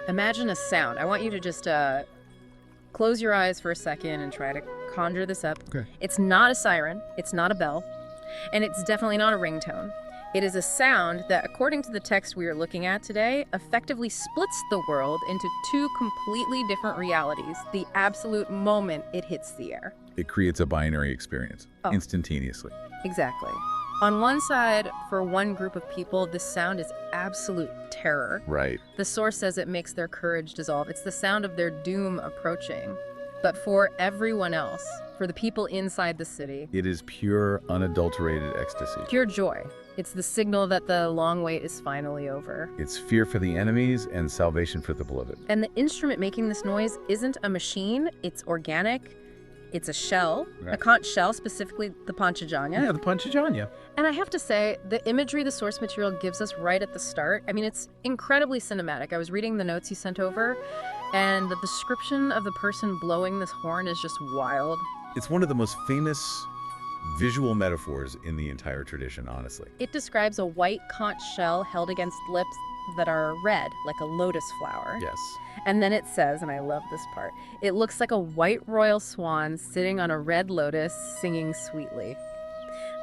Imagine a sound. I want you to just close your eyes for a second and try to conjure this up. Okay. It's not a siren, it's not a bell, and it's definitely not a ringtone. It is a sound that, according to the text we are looking at today, effectively splits the world into two completely different realities the absolute moment it hits the air. It creates a binary experience instantaneously. Exactly. On one side, for one group of people, this sound is absolute terror. Right. The source says it makes their courage dissolve. It's the sound of their doom approaching. But for everyone else, for the people inside the city, It is pure, unadulterated ecstasy. pure joy. It's the signal that the long wait is finally over. It's fear for the enemies and salvation for the beloved. And the instrument making this noise isn't a machine, it's organic. It's a shell, a Right. conch shell, specifically the Panchajanya. the Panchajanya. And I have to say, the imagery the source material gives us right at the start, I mean, it's incredibly cinematic. I was reading the notes you sent over, and the description of the person blowing this horn is just wild. It's one of the most famous visual metaphors in the entire tradition, honestly. It describes a white conch shell held against lips that are red, like a lotus flower. Yes. And then it says, and I love this part, it looks like a white royal swan sitting on a red lotus singing sweetly.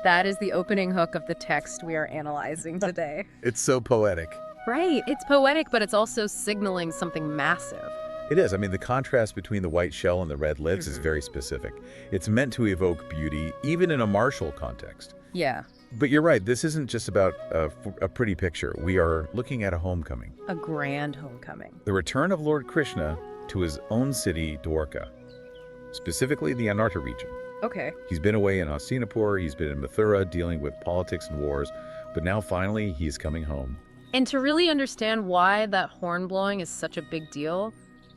That is the opening hook of the text we are analyzing today. It's so poetic. Right, it's poetic, but it's also signaling something massive. It is. I mean, the contrast between the white shell and the red lips is very specific. It's meant to evoke beauty, even in a martial context. Yeah, But you're right, this isn't just about a pretty picture. We are looking at a homecoming. a grand homecoming. The return of Lord Krishna to his own city, Dwarka, specifically the Anarta region. Okay. He's been away in Hastinapur, he's been in Mathura dealing with politics and wars, but now finally he's coming home. And to really understand why that horn blowing is such a big deal,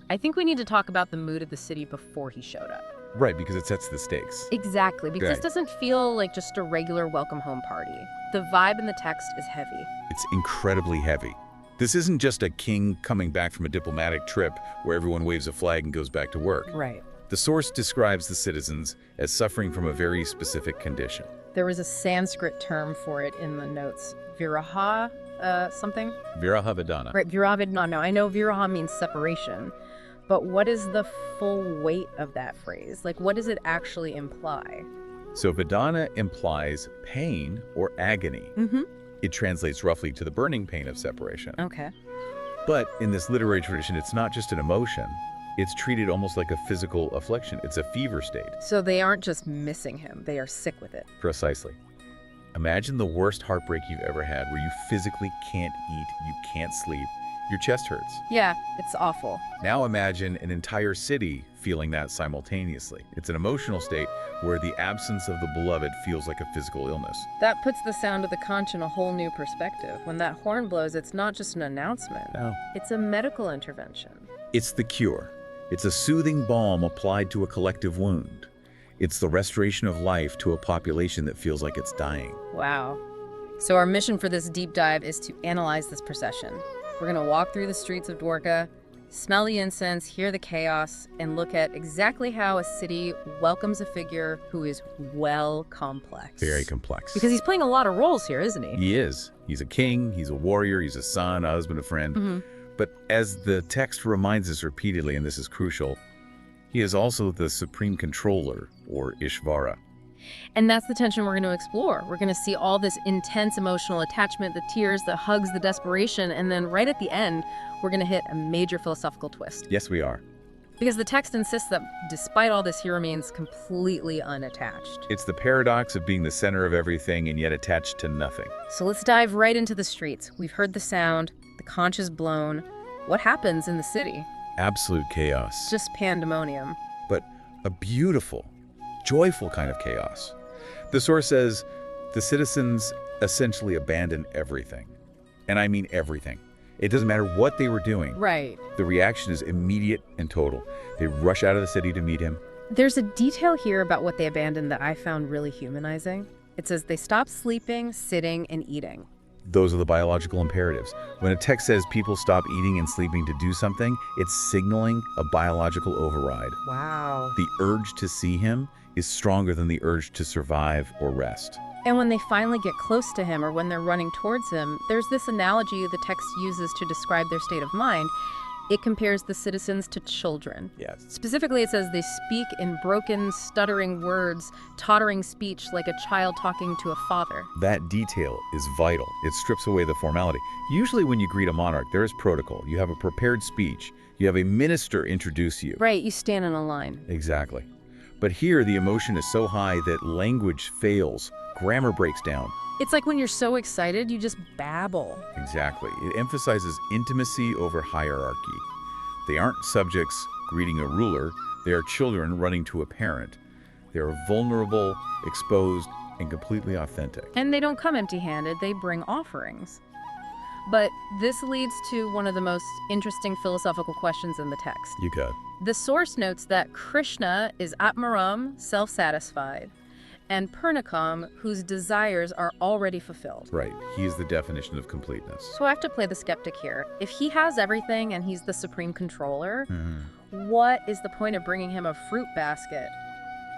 I think we need to talk about the mood of the city before he showed up. Right, because it sets the stakes. Exactly, because this Right. doesn't feel like just a regular welcome home party. The vibe in the text is heavy. It's incredibly heavy. This isn't just a king coming back from a diplomatic trip where everyone waves a flag and goes back to work. Right. The source describes the citizens as suffering from a very specific condition. There was a Sanskrit term for it in the notes. Viraha, something? Virahavadana. Right, viravidana. I know viraha means separation, but what is the full weight of that phrase? Like, what does it actually imply? So Vedana implies pain or agony. Mm-hmm. It translates roughly to the burning pain of separation. Okay. But in this literary tradition, it's not just an emotion. It's treated almost like a physical affliction. It's a fever state. So they aren't just missing him, they are sick with it. Precisely. Imagine the worst heartbreak you've ever had where you physically can't eat, you can't sleep, your chest hurts. Yeah, it's awful. Now imagine an entire city feeling that simultaneously. It's an emotional state where the absence of the beloved feels like a physical illness. That puts the sound of the conch in a whole new perspective. When that horn blows, it's not just an announcement. No. It's a medical intervention. It's the cure. It's a soothing balm applied to a collective wound. It's the restoration of life to a population that feels like it's dying. Wow. So our mission for this deep dive is to analyze this procession. We're going to walk through the streets of Dwarka, smell the incense, hear the chaos, and look at exactly how a city welcomes a figure who is well complex. Very complex. Because he's playing a lot of roles here, isn't he? He is. He's a king, he's a warrior, he's a son, a husband, a friend. Mhm. But as the text reminds us repeatedly, and this is crucial, he is also the supreme controller, or Ishvara. And that's the tension we're going to explore. We're going to see all this intense emotional attachment, the tears, the hugs, the desperation, and then right at the end, we're going to hit a major philosophical twist. Yes, we are. Because the text insists that despite all this, he remains completely unattached. It's the paradox of being the center of everything and yet attached to nothing. So let's dive right into the streets. We've heard the sound, the conch is blown. What happens in the city? Absolute chaos. Just pandemonium. But a beautiful, joyful kind of chaos. The source says the citizens essentially abandon everything. And I mean everything. It doesn't matter what they were doing. Right. The reaction is immediate and total. They rush out of the city to meet him. There's a detail here about what they abandoned that I found really humanizing. It says they stopped sleeping, sitting, and eating. Those are the biological imperatives. When a text says people stop eating and sleeping to do something, it's signaling a biological override. Wow. The urge to see him is stronger than the urge to survive or rest. And when they finally get close to him or when they're running towards him, there's this analogy the text uses to describe their state of mind. It compares the citizens to children. Yes. Specifically, it says they speak in broken, stuttering words, tottering speech like a child talking to a father. That detail is vital. It strips away the formality. Usually when you greet a monarch, there is protocol. You have a prepared speech. You have a minister introduce you. Right, you stand in a line. Exactly. But here, the emotion is so high that language fails. Grammar breaks down. It's like when you're so excited, you just babble. Exactly. It emphasizes intimacy over hierarchy. They aren't subjects greeting a ruler. They are children running to a parent. They are vulnerable, exposed, and completely authentic. And they don't come empty-handed, they bring offerings. But this leads to one of the most interesting philosophical questions in the text. You got. The source notes that Krishna is Atmaram, self-satisfied, and Purnakam, whose desires are already fulfilled. Right. He is the definition of completeness. So I have to play the skeptic here. If he has everything and he's the supreme controller, what is the point of bringing him a fruit basket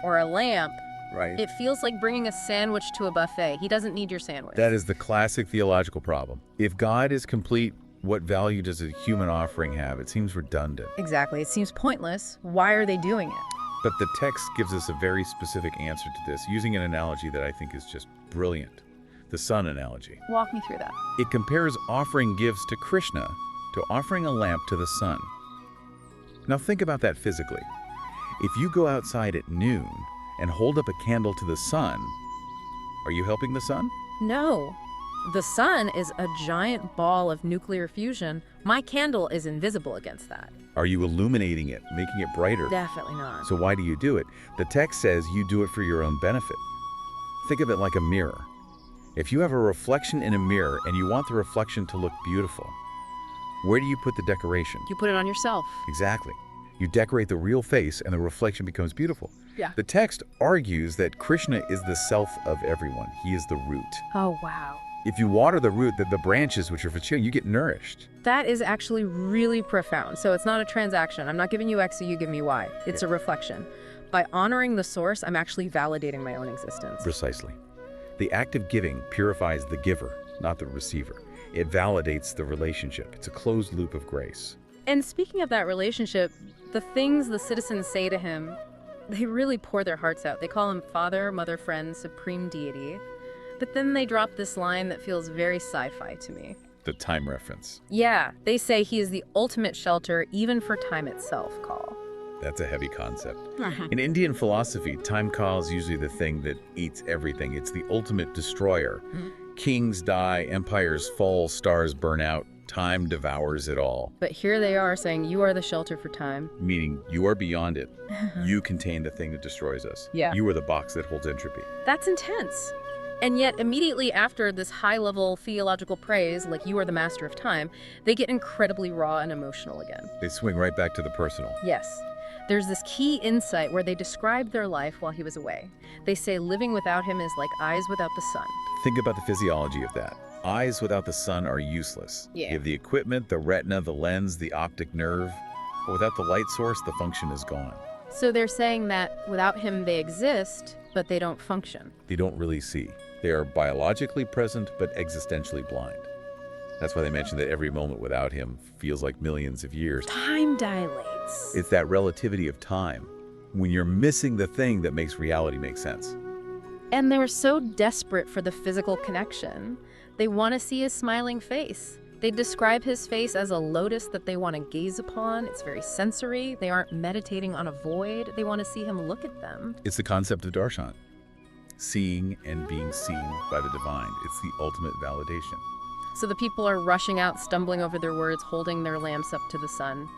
or a lamp? Right. It feels like bringing a sandwich to a buffet. He doesn't need your sandwich. That is the classic theological problem. If God is complete, what value does a human offering have? It seems redundant. Exactly. It seems pointless. Why are they doing it? But the text gives us a very specific answer to this, using an analogy that I think is just brilliant. The sun analogy. Walk me through that. It compares offering gifts to Krishna to offering a lamp to the sun. Now think about that physically. If you go outside at noon and hold up a candle to the sun, are you helping the sun? No. The sun is a giant ball of nuclear fusion. My candle is invisible against that. Are you illuminating it, making it brighter? Definitely not. So why do you do it? The text says you do it for your own benefit. Think of it like a mirror. If you have a reflection in a mirror and you want the reflection to look beautiful, where do you put the decoration? You put it on yourself. Exactly. You decorate the real face and the reflection becomes beautiful. Yeah. The text argues that Krishna is the self of everyone. He is the root. Oh, wow. If you water the root, the branches, which are for children, you get nourished. That is actually really profound. So it's not a transaction. I'm not giving you X so you give me Y. It's a reflection. By honoring the source, I'm actually validating my own existence. Precisely. The act of giving purifies the giver, not the receiver. It validates the relationship. It's a closed loop of grace. And speaking of that relationship, the things the citizens say to him, they really pour their hearts out. They call him father, mother, friend, supreme deity. But then they drop this line that feels very sci-fi to me. The time reference. Yeah, they say he is the ultimate shelter even for time itself, Call. That's a heavy concept. In Indian philosophy, time Kal is usually the thing that eats everything. It's the ultimate destroyer. Kings die, empires fall, stars burn out. Time devours it all. But here they are saying you are the shelter for time. Meaning you are beyond it. You contain the thing that destroys us. Yeah. You are the box that holds entropy. That's intense. And yet, immediately after this high-level theological praise, like you are the master of time, they get incredibly raw and emotional again. They swing right back to the personal. Yes. There's this key insight where they describe their life while he was away. They say living without him is like eyes without the sun. Think about the physiology of that. Eyes without the sun are useless. Yeah. You have the equipment, the retina, the lens, the optic nerve. But without the light source, the function is gone. So they're saying that without him they exist, but they don't function. They don't really see. They are biologically present, but existentially blind. That's why they mention that every moment without him feels like millions of years. Time dilates. It's that relativity of time, when you're missing the thing that makes reality make sense. And they're so desperate for the physical connection. They want to see his smiling face. They describe his face as a lotus that they want to gaze upon. It's very sensory. They aren't meditating on a void. They want to see him look at them. It's the concept of darshan. Seeing and being seen by the divine. It's the ultimate validation. So the people are rushing out, stumbling over their words, holding their lamps up to the sun.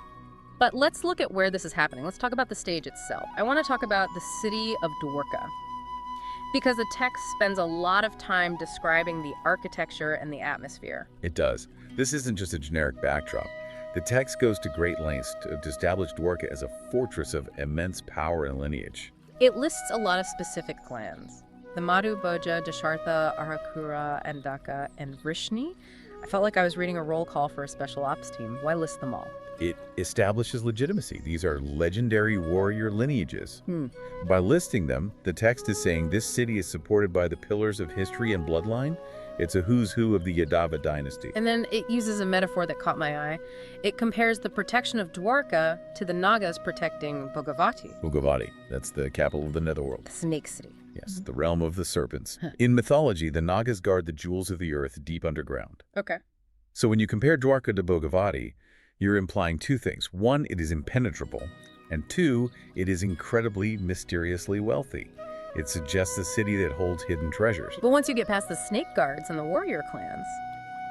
But let's look at where this is happening. Let's talk about the stage itself. I want to talk about the city of Dwarka, because the text spends a lot of time describing the architecture and the atmosphere. It does. This isn't just a generic backdrop. The text goes to great lengths to establish Dwarka as a fortress of immense power and lineage. It lists a lot of specific clans. The Madhu, Bhoja, Dashartha, Arakura, Andaka, and Vrishni. I felt like I was reading a roll call for a special ops team. Why list them all? It establishes legitimacy. These are legendary warrior lineages. By listing them, the text is saying this city is supported by the pillars of history and bloodline. It's a who's who of the Yadava dynasty. And then it uses a metaphor that caught my eye. It compares the protection of Dwarka to the Nagas protecting Bhagavati. Bhagavati, that's the capital of the netherworld. The snake city. Yes, the realm of the serpents. In mythology, the Nagas guard the jewels of the earth deep underground. Okay. So when you compare Dwarka to Bhagavati, you're implying two things. One, it is impenetrable, and two, it is incredibly mysteriously wealthy. It suggests a city that holds hidden treasures. But once you get past the snake guards and the warrior clans,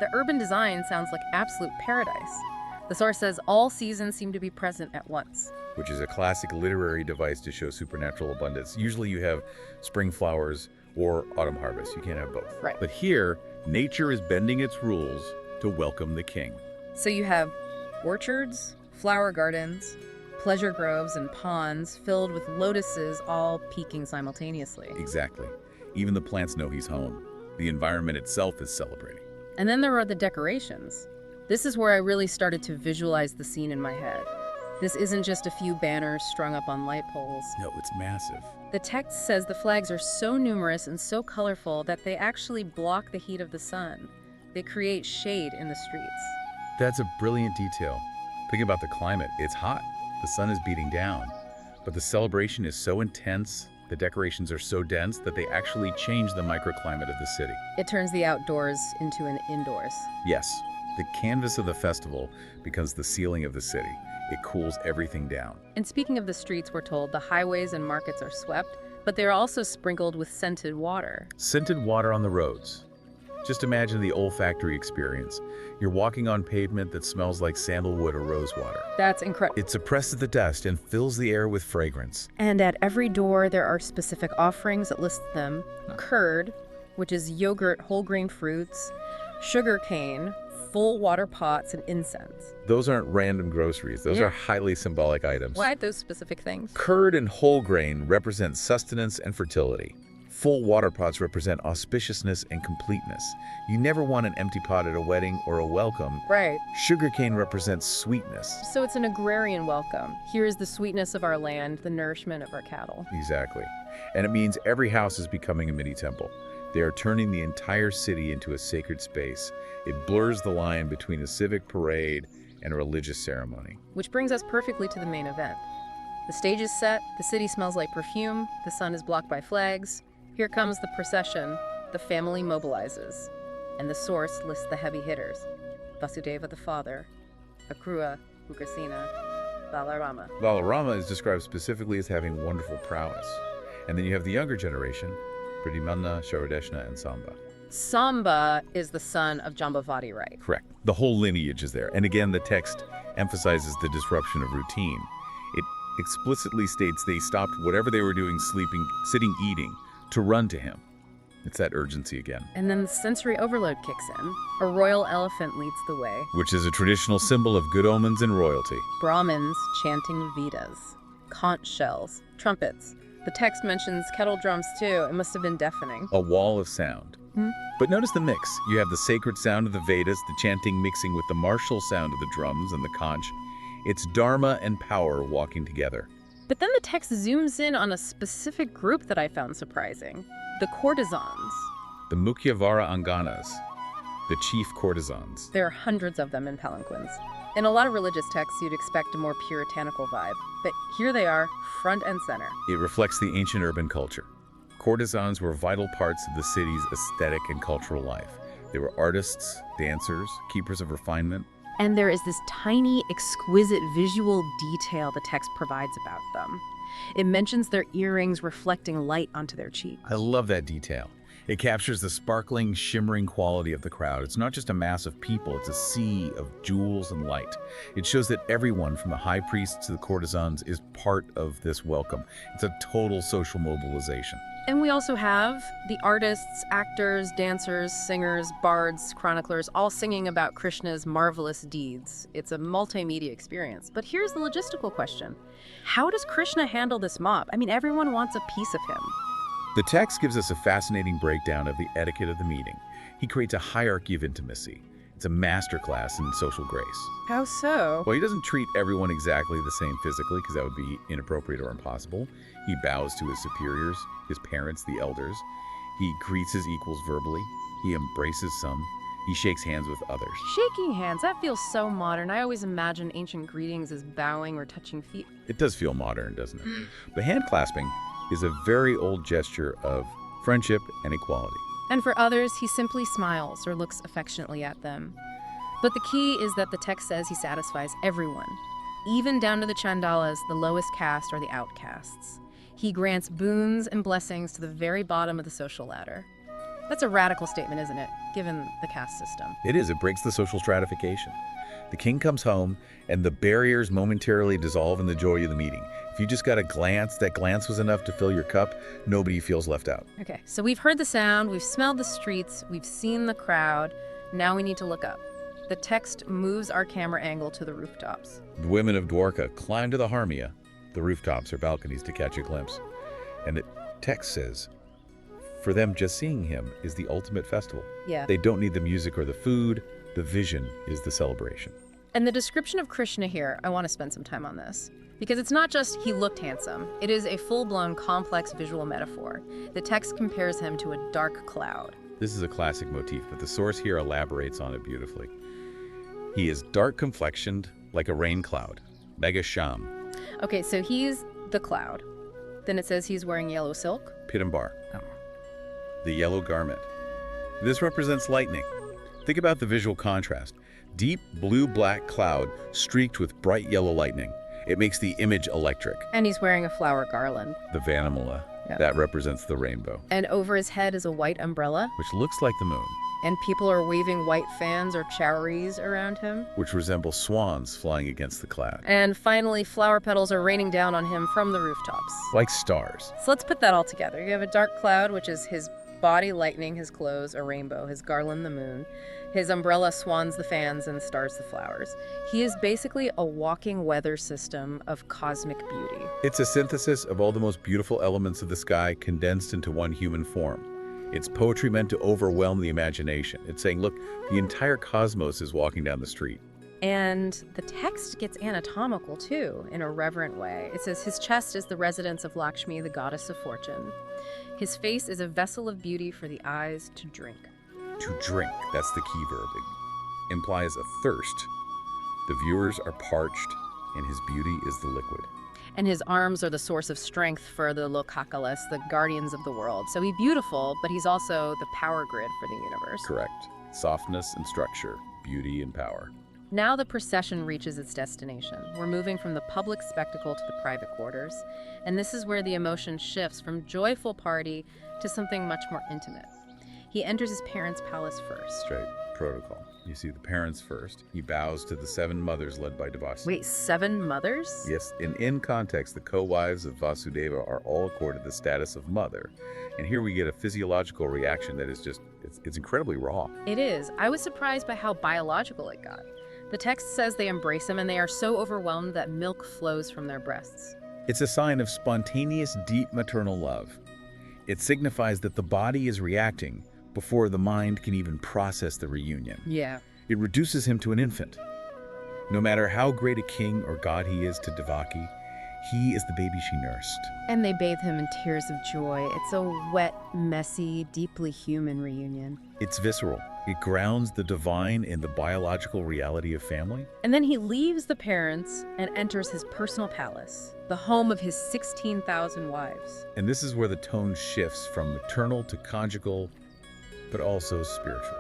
the urban design sounds like absolute paradise. The source says all seasons seem to be present at once. Which is a classic literary device to show supernatural abundance. Usually you have spring flowers or autumn harvest. You can't have both. Right. But here, nature is bending its rules to welcome the king. So you have orchards, flower gardens, pleasure groves, and ponds filled with lotuses all peaking simultaneously. Exactly. Even the plants know he's home. The environment itself is celebrating. And then there are the decorations. This is where I really started to visualize the scene in my head. This isn't just a few banners strung up on light poles. No, it's massive. The text says the flags are so numerous and so colorful that they actually block the heat of the sun. They create shade in the streets. That's a brilliant detail. Think about the climate. It's hot. The sun is beating down. But the celebration is so intense, the decorations are so dense that they actually change the microclimate of the city. It turns the outdoors into an indoors. Yes, the canvas of the festival becomes the ceiling of the city. It cools everything down. And speaking of the streets, we're told the highways and markets are swept, but they're also sprinkled with scented water. Scented water on the roads. Just imagine the olfactory experience. You're walking on pavement that smells like sandalwood or rosewater. That's incredible. It suppresses the dust and fills the air with fragrance. And at every door, there are specific offerings that list them. Curd, which is yogurt, whole grain fruits, sugar cane, full water pots, and incense. Those aren't random groceries. Those are highly symbolic items. Why those specific things? Curd and whole grain represent sustenance and fertility. Full water pots represent auspiciousness and completeness. You never want an empty pot at a wedding or a welcome. Right. Sugarcane represents sweetness. So it's an agrarian welcome. Here is the sweetness of our land, the nourishment of our cattle. Exactly. And it means every house is becoming a mini temple. They are turning the entire city into a sacred space. It blurs the line between a civic parade and a religious ceremony. Which brings us perfectly to the main event. The stage is set, the city smells like perfume, the sun is blocked by flags. Here comes the procession, the family mobilizes, and the source lists the heavy hitters. Vasudeva the father, Akrura, Ugrasena, Balarama. Balarama is described specifically as having wonderful prowess. And then you have the younger generation, Pradimana, Sharadeshna, and Samba. Samba is the son of Jambavati, right? Correct. The whole lineage is there. And again, the text emphasizes the disruption of routine. It explicitly states they stopped whatever they were doing, sleeping, sitting, eating, to run to him. It's that urgency again. And then the sensory overload kicks in. A royal elephant leads the way. Which is a traditional symbol of good omens and royalty. Brahmins chanting Vedas, conch shells, trumpets. The text mentions kettle drums too. It must have been deafening. A wall of sound. But notice the mix. You have the sacred sound of the Vedas, the chanting mixing with the martial sound of the drums and the conch. It's dharma and power walking together. But then the text zooms in on a specific group that I found surprising. The courtesans. The Mukhyavara Anganas, the chief courtesans. There are hundreds of them in palanquins. In a lot of religious texts, you'd expect a more puritanical vibe. But here they are, front and center. It reflects the ancient urban culture. Courtesans were vital parts of the city's aesthetic and cultural life. They were artists, dancers, keepers of refinement. And there is this tiny, exquisite visual detail the text provides about them. It mentions their earrings reflecting light onto their cheeks. I love that detail. It captures the sparkling, shimmering quality of the crowd. It's not just a mass of people, it's a sea of jewels and light. It shows that everyone, from the high priests to the courtesans, is part of this welcome. It's a total social mobilization. And we also have the artists, actors, dancers, singers, bards, chroniclers, all singing about Krishna's marvelous deeds. It's a multimedia experience. But here's the logistical question. How does Krishna handle this mob? I mean, everyone wants a piece of him. The text gives us a fascinating breakdown of the etiquette of the meeting. He creates a hierarchy of intimacy. It's a masterclass in social grace. How so? Well, he doesn't treat everyone exactly the same physically, because that would be inappropriate or impossible. He bows to his superiors, his parents, the elders. He greets his equals verbally. He embraces some. He shakes hands with others. Shaking hands, that feels so modern. I always imagine ancient greetings as bowing or touching feet. It does feel modern, doesn't it? But hand clasping is a very old gesture of friendship and equality. And for others, he simply smiles or looks affectionately at them. But the key is that the text says he satisfies everyone, even down to the chandalas, the lowest caste or the outcasts. He grants boons and blessings to the very bottom of the social ladder. That's a radical statement, isn't it, given the caste system? It is. It breaks the social stratification. The king comes home, and the barriers momentarily dissolve in the joy of the meeting. If you just got a glance, that glance was enough to fill your cup, nobody feels left out. Okay, so we've heard the sound, we've smelled the streets, we've seen the crowd. Now we need to look up. The text moves our camera angle to the rooftops. The women of Dwarka climb to the harmia, the rooftops or balconies, to catch a glimpse. And the text says, for them, just seeing him is the ultimate festival. Yeah. They don't need the music or the food. The vision is the celebration. And the description of Krishna here, I want to spend some time on this. Because it's not just he looked handsome. It is a full-blown, complex visual metaphor. The text compares him to a dark cloud. This is a classic motif, but the source here elaborates on it beautifully. He is dark complexioned like a rain cloud. Mega Sham. Okay, so he's the cloud. Then it says he's wearing yellow silk. Pitambar. The yellow garment. This represents lightning. Think about the visual contrast. Deep blue-black cloud streaked with bright yellow lightning. It makes the image electric. And he's wearing a flower garland. The Vanamula. Yep. That represents the rainbow. And over his head is a white umbrella. Which looks like the moon. And people are waving white fans or chowries around him. Which resemble swans flying against the cloud. And finally, flower petals are raining down on him from the rooftops. Like stars. So let's put that all together. You have a dark cloud, which is his body lightning, his clothes a rainbow, his garland the moon, his umbrella swans the fans, and stars the flowers. He is basically a walking weather system of cosmic beauty. It's a synthesis of all the most beautiful elements of the sky condensed into one human form. It's poetry meant to overwhelm the imagination. It's saying, look, the entire cosmos is walking down the street. And the text gets anatomical, too, in a reverent way. It says his chest is the residence of Lakshmi, the goddess of fortune. His face is a vessel of beauty for the eyes to drink. To drink, that's the key verb. It implies a thirst. The viewers are parched, and his beauty is the liquid. And his arms are the source of strength for the Lokakalas, the guardians of the world. So he's beautiful, but he's also the power grid for the universe. Correct. Softness and structure, beauty and power. Now the procession reaches its destination. We're moving from the public spectacle to the private quarters. And this is where the emotion shifts from joyful party to something much more intimate. He enters his parents' palace first. Straight protocol. You see the parents first. He bows to the 7 mothers led by Devasi. Wait, 7 mothers? Yes, and in context, the co-wives of Vasudeva are all accorded the status of mother. And here we get a physiological reaction that is just, it's incredibly raw. It is. I was surprised by how biological it got. The text says they embrace him and they are so overwhelmed that milk flows from their breasts. It's a sign of spontaneous, deep maternal love. It signifies that the body is reacting before the mind can even process the reunion. Yeah. It reduces him to an infant. No matter how great a king or god he is to Devaki, he is the baby she nursed. And they bathe him in tears of joy. It's a wet, messy, deeply human reunion. It's visceral. It grounds the divine in the biological reality of family. And then he leaves the parents and enters his personal palace, the home of his 16,000 wives. And this is where the tone shifts from maternal to conjugal, but also spiritual.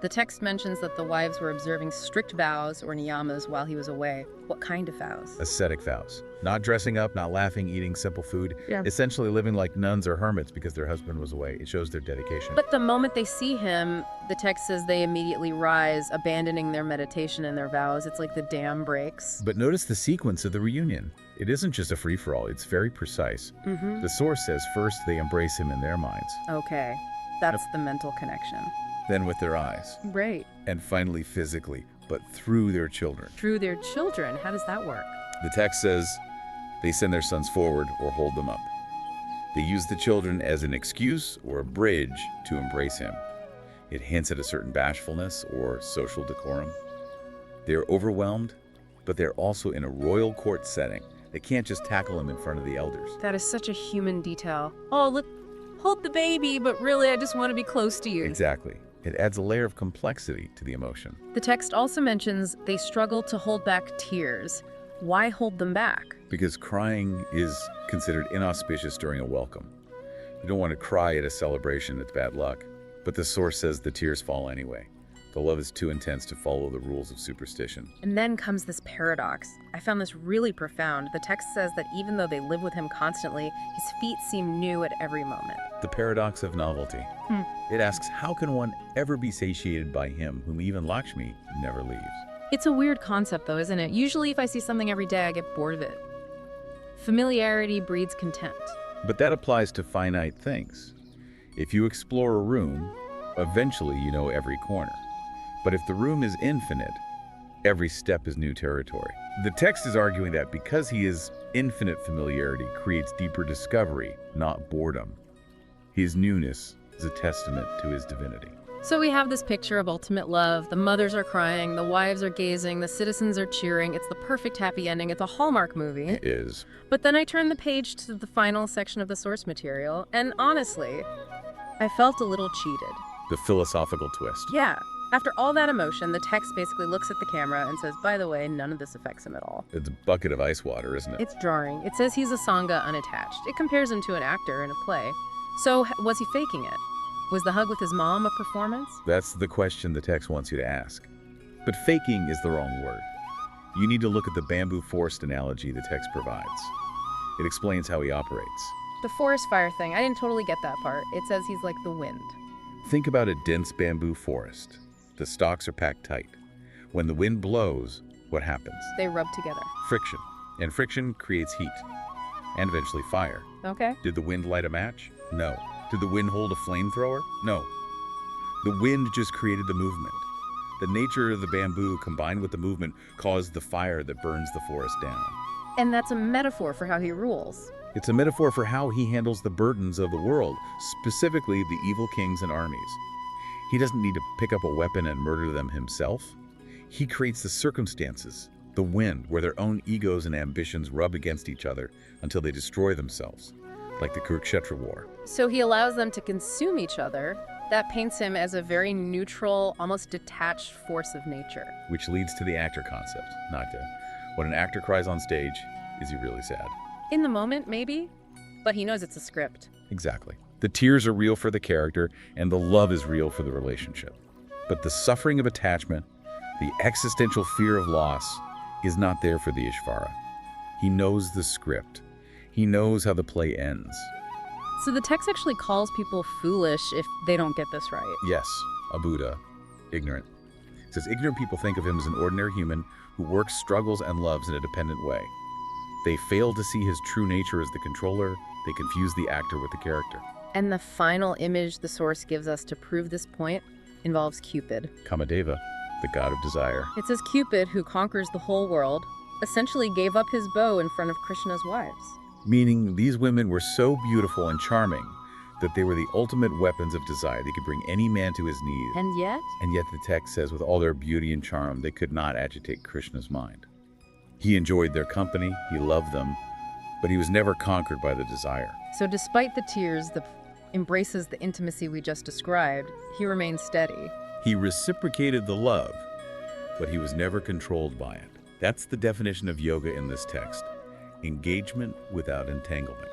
The text mentions that the wives were observing strict vows or niyamas while he was away. What kind of vows? Ascetic vows. Not dressing up, not laughing, eating simple food. Yeah. Essentially living like nuns or hermits because their husband was away. It shows their dedication. But the moment they see him, the text says they immediately rise, abandoning their meditation and their vows. It's like the dam breaks. But notice the sequence of the reunion. It isn't just a free-for-all. It's very precise. Mm-hmm. The source says first they embrace him in their minds. Okay, that's the mental connection. Then with their eyes. Right. And finally physically, but through their children. Through their children. How does that work? The text says they send their sons forward or hold them up. They use the children as an excuse or a bridge to embrace him. It hints at a certain bashfulness or social decorum. They're overwhelmed, but they're also in a royal court setting. They can't just tackle him in front of the elders. That is such a human detail. Oh, look, hold the baby, but really I just want to be close to you. Exactly. It adds a layer of complexity to the emotion. The text also mentions they struggle to hold back tears. Why hold them back? Because crying is considered inauspicious during a welcome. You don't want to cry at a celebration, it's bad luck. But the source says the tears fall anyway. The love is too intense to follow the rules of superstition. And then comes this paradox. I found this really profound. The text says that even though they live with him constantly, his feet seem new at every moment. The paradox of novelty. It asks, how can one ever be satiated by him whom even Lakshmi never leaves? It's a weird concept though, isn't it? Usually if I see something every day, I get bored of it. Familiarity breeds contempt. But that applies to finite things. If you explore a room, eventually you know every corner. But if the room is infinite, every step is new territory. The text is arguing that because he is infinite, familiarity creates deeper discovery, not boredom. His newness is a testament to his divinity. So we have this picture of ultimate love. The mothers are crying, the wives are gazing, the citizens are cheering. It's the perfect happy ending. It's a Hallmark movie. It is. But then I turned the page to the final section of the source material, and honestly, I felt a little cheated. The philosophical twist. Yeah. After all that emotion, the text basically looks at the camera and says, by the way, none of this affects him at all. It's a bucket of ice water, isn't it? It's jarring. It says he's a Sangha unattached. It compares him to an actor in a play. So was he faking it? Was the hug with his mom a performance? That's the question the text wants you to ask. But faking is the wrong word. You need to look at the bamboo forest analogy the text provides. It explains how he operates. The forest fire thing, I didn't totally get that part. It says he's like the wind. Think about a dense bamboo forest. The stalks are packed tight. When the wind blows, what happens? They rub together. Friction. And friction creates heat. And eventually fire. Okay. Did the wind light a match? No. Did the wind hold a flamethrower? No. The wind just created the movement. The nature of the bamboo combined with the movement caused the fire that burns the forest down. And that's a metaphor for how he rules. It's a metaphor for how he handles the burdens of the world, specifically the evil kings and armies. He doesn't need to pick up a weapon and murder them himself. He creates the circumstances, the wind, where their own egos and ambitions rub against each other until they destroy themselves, like the Kurukshetra war. So he allows them to consume each other. That paints him as a very neutral, almost detached force of nature. Which leads to the actor concept, Nagda. When an actor cries on stage, is he really sad? In the moment, maybe, but he knows it's a script. Exactly. The tears are real for the character, and the love is real for the relationship. But the suffering of attachment, the existential fear of loss, is not there for the Ishvara. He knows the script. He knows how the play ends. So the text actually calls people foolish if they don't get this right. Yes, a Buddha, ignorant. It says ignorant people think of him as an ordinary human who works, struggles, and loves in a dependent way. They fail to see his true nature as the controller. They confuse the actor with the character. And the final image the source gives us to prove this point involves Cupid. Kamadeva, the god of desire. It says Cupid, who conquers the whole world, essentially gave up his bow in front of Krishna's wives. Meaning these women were so beautiful and charming that they were the ultimate weapons of desire. They could bring any man to his knees. And yet the text says with all their beauty and charm, they could not agitate Krishna's mind. He enjoyed their company, he loved them, but he was never conquered by the desire. So despite the tears that embraces the intimacy we just described, he remained steady. He reciprocated the love, but he was never controlled by it. That's the definition of yoga in this text. Engagement without entanglement.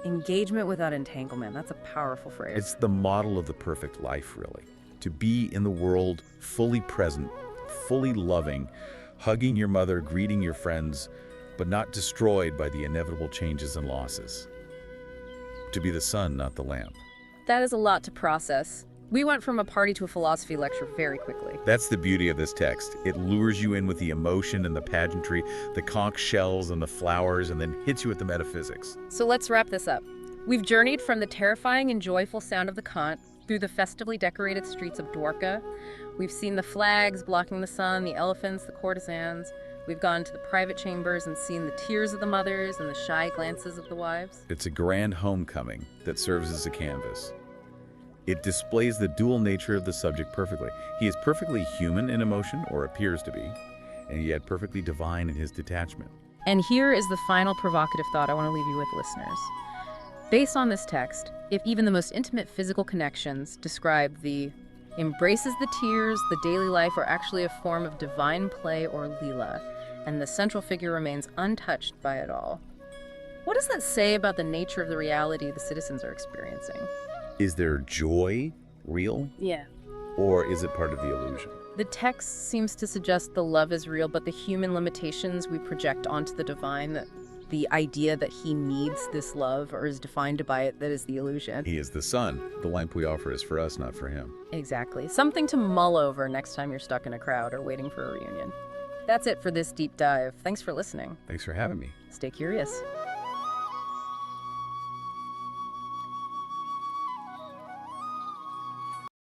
Engagement without entanglement. That's a powerful phrase. It's the model of the perfect life, really. To be in the world fully present, fully loving, hugging your mother, greeting your friends, but not destroyed by the inevitable changes and losses. To be the sun, not the lamp. That is a lot to process. We went from a party to a philosophy lecture very quickly. That's the beauty of this text. It lures you in with the emotion and the pageantry, the conch shells and the flowers, and then hits you with the metaphysics. So let's wrap this up. We've journeyed from the terrifying and joyful sound of the Kant through the festively decorated streets of Dwarka. We've seen the flags blocking the sun, the elephants, the courtesans. We've gone to the private chambers and seen the tears of the mothers and the shy glances of the wives. It's a grand homecoming that serves as a canvas. It displays the dual nature of the subject perfectly. He is perfectly human in emotion, or appears to be, and yet perfectly divine in his detachment. And here is the final provocative thought I want to leave you with, listeners. Based on this text, if even the most intimate physical connections describe the embraces the tears, the daily life are actually a form of divine play or lila, and the central figure remains untouched by it all. What does that say about the nature of the reality the citizens are experiencing? Is their joy real? Yeah. Or is it part of the illusion? The text seems to suggest the love is real, but the human limitations we project onto the divine, that the idea that he needs this love or is defined by it, that is the illusion. He is the sun. The lamp we offer is for us, not for him. Exactly. Something to mull over next time you're stuck in a crowd or waiting for a reunion. That's it for this deep dive. Thanks for listening. Thanks for having me. Stay curious.